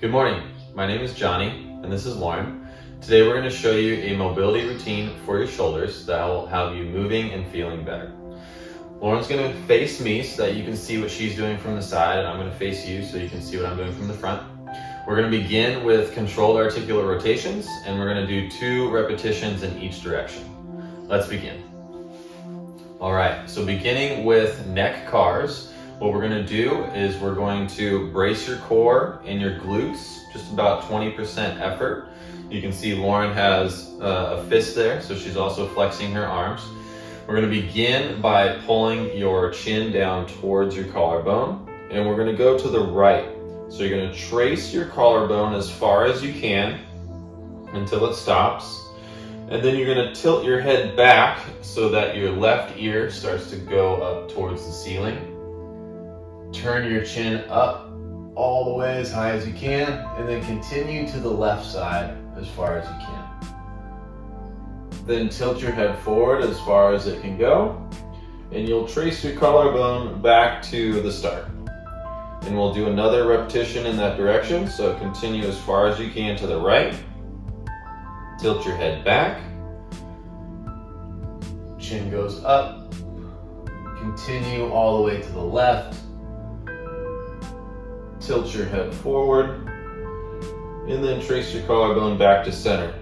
Good morning, my name is Johnny and this is Lauren. Today we're going to show you a mobility routine for your shoulders that will have you moving and feeling better. Lauren's going to face me so that you can see what she's doing from the side, and I'm going to face you so you can see what I'm doing from the front. We're going to begin with controlled articular rotations, and we're going to do 2 repetitions in each direction. Let's begin. Alright, so beginning with neck cars, what we're going to do is we're going to brace your core and your glutes, just about 20% effort. You can see Lauren has a fist there, so she's also flexing her arms. We're going to begin by pulling your chin down towards your collarbone, and we're going to go to the right. So you're going to trace your collarbone as far as you can until it stops, and then you're going to tilt your head back so that your left ear starts to go up towards the ceiling. Turn your chin up all the way as high as you can, and then continue to the left side as far as you can. Then tilt your head forward as far as it can go, and you'll trace your collarbone back to the start. And we'll do another repetition in that direction, so continue as far as you can to the right. Tilt your head back. Chin goes up. Continue all the way to the left. Tilt your head forward, and then trace your collarbone back to center.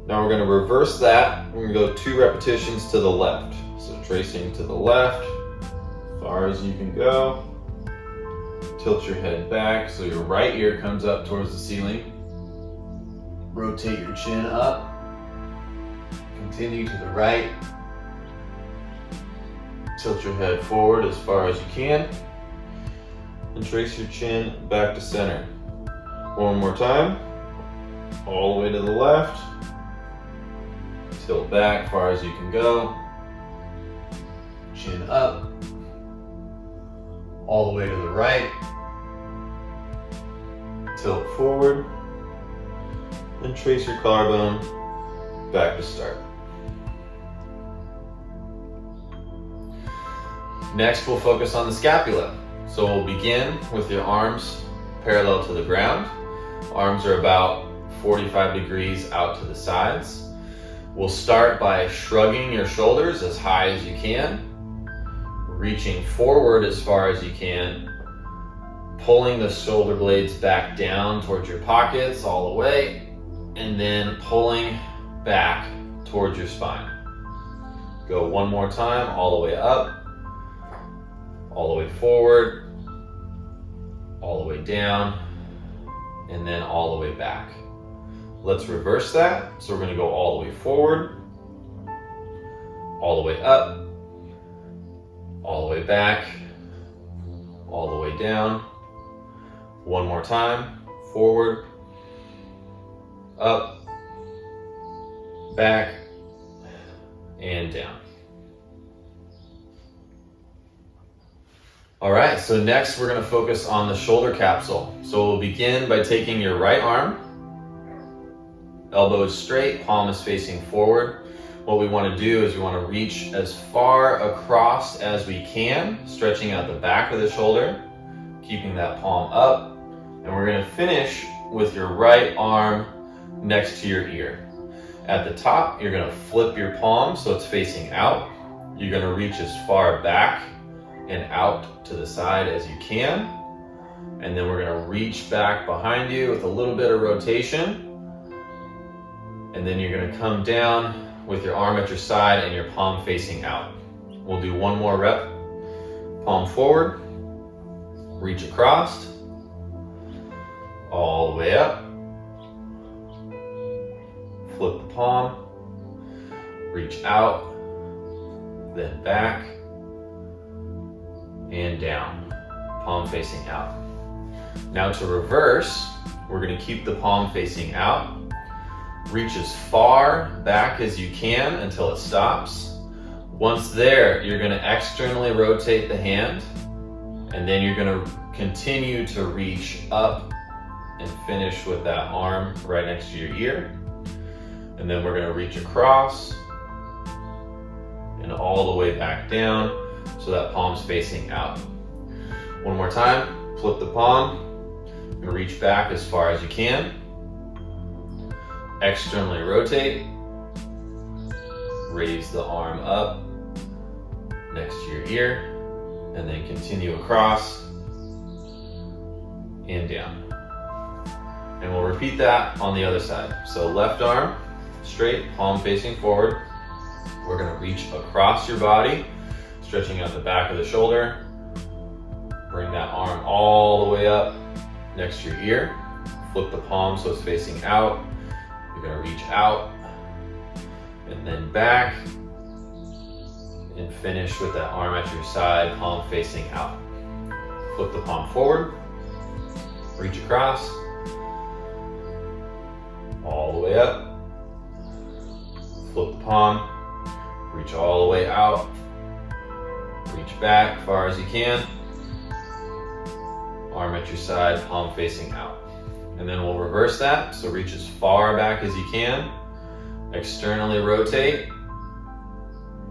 Now we're going to reverse that. We're going to go 2 repetitions to the left. So tracing to the left, as far as you can go. Tilt your head back so your right ear comes up towards the ceiling. Rotate your chin up. Continue to the right. Tilt your head forward as far as you can. And trace your chin back to center. One more time. All the way to the left. Tilt back far as you can go. Chin up. All the way to the right. Tilt forward. And trace your collarbone back to start. Next, we'll focus on the scapula. So we'll begin with your arms parallel to the ground. Arms are about 45 degrees out to the sides. We'll start by shrugging your shoulders as high as you can, reaching forward as far as you can, pulling the shoulder blades back down towards your pockets all the way, and then pulling back towards your spine. Go one more time, all the way up, all the way forward, all the way down, and then all the way back. Let's reverse that. So we're going to go all the way forward, all the way up, all the way back, all the way down. One more time, forward, up, back, and down. All right, so next we're going to focus on the shoulder capsule. So we'll begin by taking your right arm, elbow is straight, palm is facing forward. What we want to do is we want to reach as far across as we can, stretching out the back of the shoulder, keeping that palm up. And we're going to finish with your right arm next to your ear. At the top, you're going to flip your palm so it's facing out. You're going to reach as far back and out to the side as you can. And then we're going to reach back behind you with a little bit of rotation. And then you're going to come down with your arm at your side and your palm facing out. We'll do one more rep. Palm forward, reach across, all the way up. Flip the palm, reach out, then back, and down, palm facing out. Now to reverse, we're going to keep the palm facing out. Reach as far back as you can until it stops. Once there, you're going to externally rotate the hand, and then you're going to continue to reach up and finish with that arm right next to your ear. And then we're going to reach across and all the way back down so that palm's facing out. One more time, flip the palm, And reach back as far as you can. Externally rotate. Raise the arm up next to your ear. And then continue across and down. And we'll repeat that on the other side. So left arm straight, palm facing forward. We're gonna reach across your body, stretching out the back of the shoulder. Bring that arm all the way up next to your ear. Flip the palm so it's facing out. You're gonna reach out and then back and finish with that arm at your side, palm facing out. Flip the palm forward, reach across, all the way up. Flip the palm, reach all the way out, reach back as far as you can. Arm at your side, palm facing out. And then we'll reverse that. So reach as far back as you can. Externally rotate.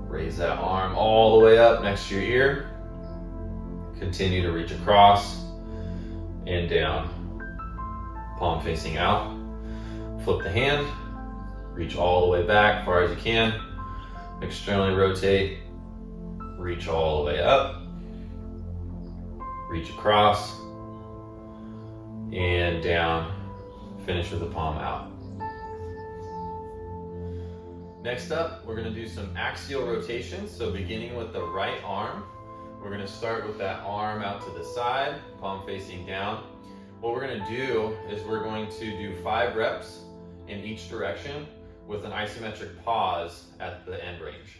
Raise that arm all the way up next to your ear. Continue to reach across and down. Palm facing out. Flip the hand. Reach all the way back as far as you can. Externally rotate. Reach all the way up. Reach across and down. Finish with the palm out. Next up, we're going to do some axial rotation. So beginning with the right arm, we're going to start with that arm out to the side, palm facing down. What we're going to do is we're going to do 5 reps in each direction with an isometric pause at the end range.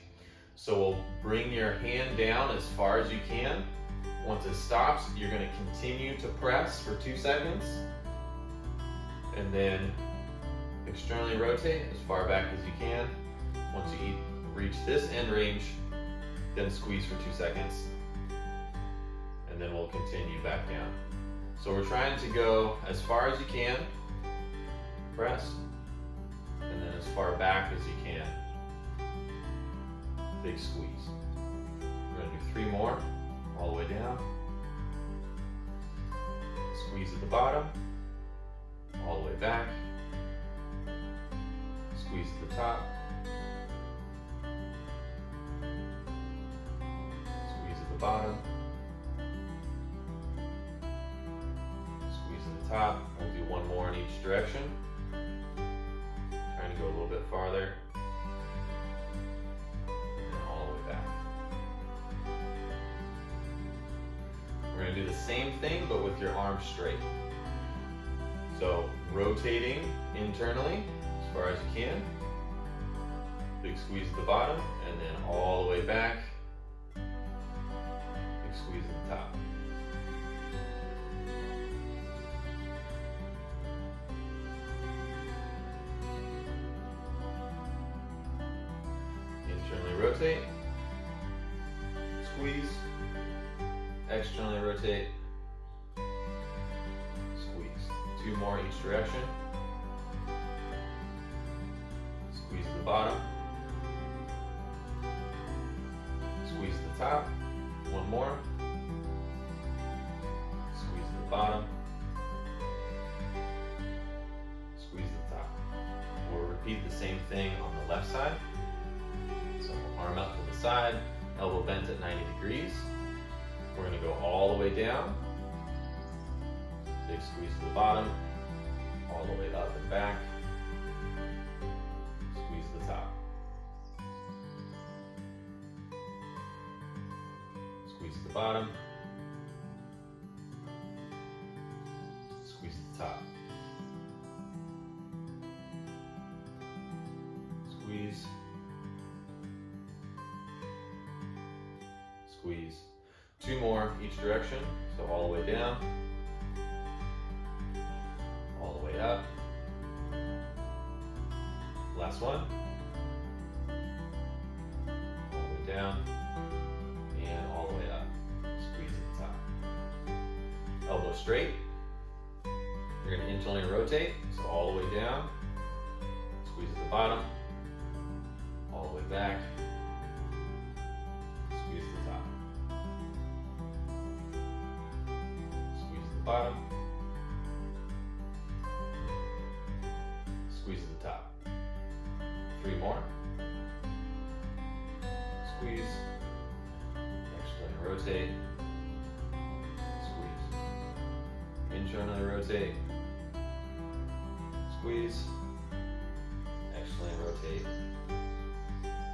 So we'll bring your hand down as far as you can. Once it stops, you're going to continue to press for 2 seconds and then externally rotate as far back as you can. Once you reach this end range, then squeeze for 2 seconds and then we'll continue back down. So we're trying to go as far as you can, press, and then as far back as you can. Big squeeze. We're going to do 3 more, all the way down. Squeeze at the bottom, all the way back. Squeeze at the top. Squeeze at the bottom. Squeeze at the top. We'll do 1 more in each direction. Trying to go a little bit farther. And all the way back. We're going to do the same thing, but with your arms straight. So rotating internally as far as you can. Big squeeze at the bottom, and then all the way back. Big squeeze at the top. Internally rotate, squeeze, externally rotate, squeeze. 2 more each direction. Squeeze at the bottom, squeeze at the top, 1 more, squeeze at the bottom, squeeze at the top. We'll repeat the same thing on the left side. So arm out to the side, elbow bent at 90 degrees. We're going to go all the way down. Big squeeze to the bottom, all the way up and back. Squeeze the top. Squeeze the bottom. Squeeze the top. Squeeze. Squeeze. 2 more each direction, so all the way down, all the way up. Last one. All the way down, and all the way up. Squeeze at the top. Elbow straight. You're going to internally rotate, so all the way down. Squeeze at the bottom, all the way back. Squeeze at the top. Squeeze at the bottom, squeeze, externally rotate, squeeze, internally rotate, squeeze, externally rotate,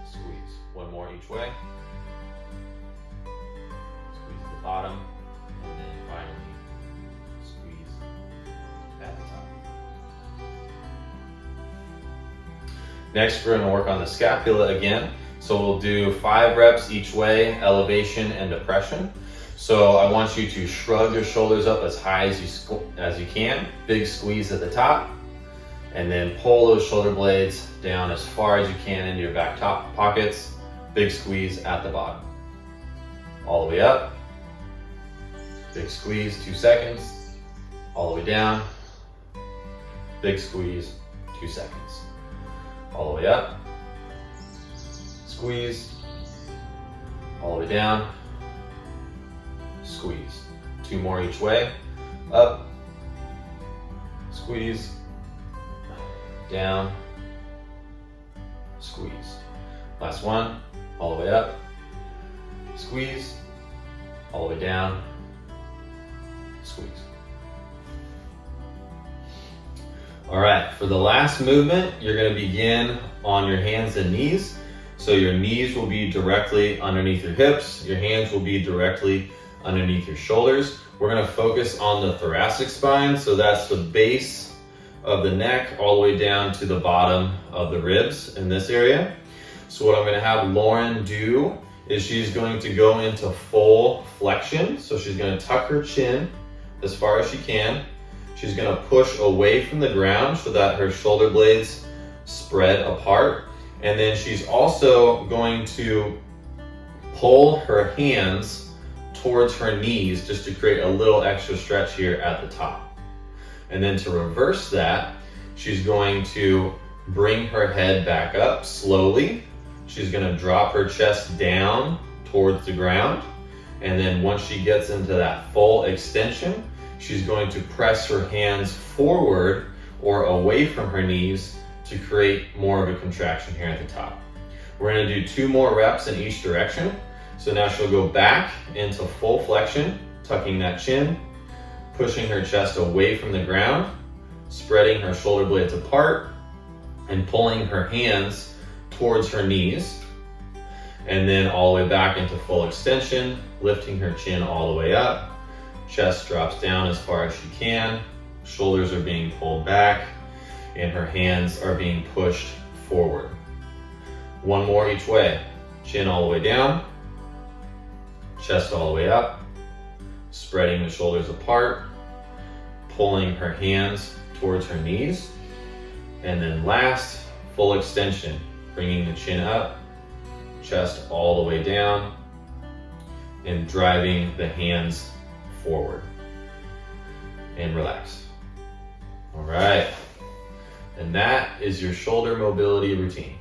squeeze. One more each way. Squeeze at the bottom, and then finally squeeze at the top. Next, we're going to work on the scapula again. So we'll do 5 reps each way, elevation and depression. So I want you to shrug your shoulders up as high as you can. Big squeeze at the top. And then pull those shoulder blades down as far as you can into your back top pockets. Big squeeze at the bottom. All the way up. Big squeeze, 2 seconds. All the way down. Big squeeze, 2 seconds. All the way up. Squeeze. All the way down. Squeeze. 2 more each way. Up. Squeeze. Down. Squeeze. Last one. All the way up. Squeeze. All the way down. Squeeze. All right, for the last movement, you're going to begin on your hands and knees. So your knees will be directly underneath your hips. Your hands will be directly underneath your shoulders. We're going to focus on the thoracic spine. So that's the base of the neck all the way down to the bottom of the ribs in this area. So what I'm going to have Lauren do is she's going to go into full flexion. So she's going to tuck her chin as far as she can. She's going to push away from the ground so that her shoulder blades spread apart. And then she's also going to pull her hands towards her knees just to create a little extra stretch here at the top. And then to reverse that, she's going to bring her head back up slowly. She's going to drop her chest down towards the ground. And then once she gets into that full extension, she's going to press her hands forward or away from her knees to create more of a contraction here at the top. We're going to do 2 more reps in each direction. So now she'll go back into full flexion, tucking that chin, pushing her chest away from the ground, spreading her shoulder blades apart, and pulling her hands towards her knees. And then all the way back into full extension, lifting her chin all the way up. Chest drops down as far as she can. Shoulders are being pulled back, and her hands are being pushed forward. 1 more each way. Chin all the way down. Chest all the way up. Spreading the shoulders apart. Pulling her hands towards her knees. And then last, full extension. Bringing the chin up. Chest all the way down. And driving the hands forward. And relax. All right. And that is your shoulder mobility routine.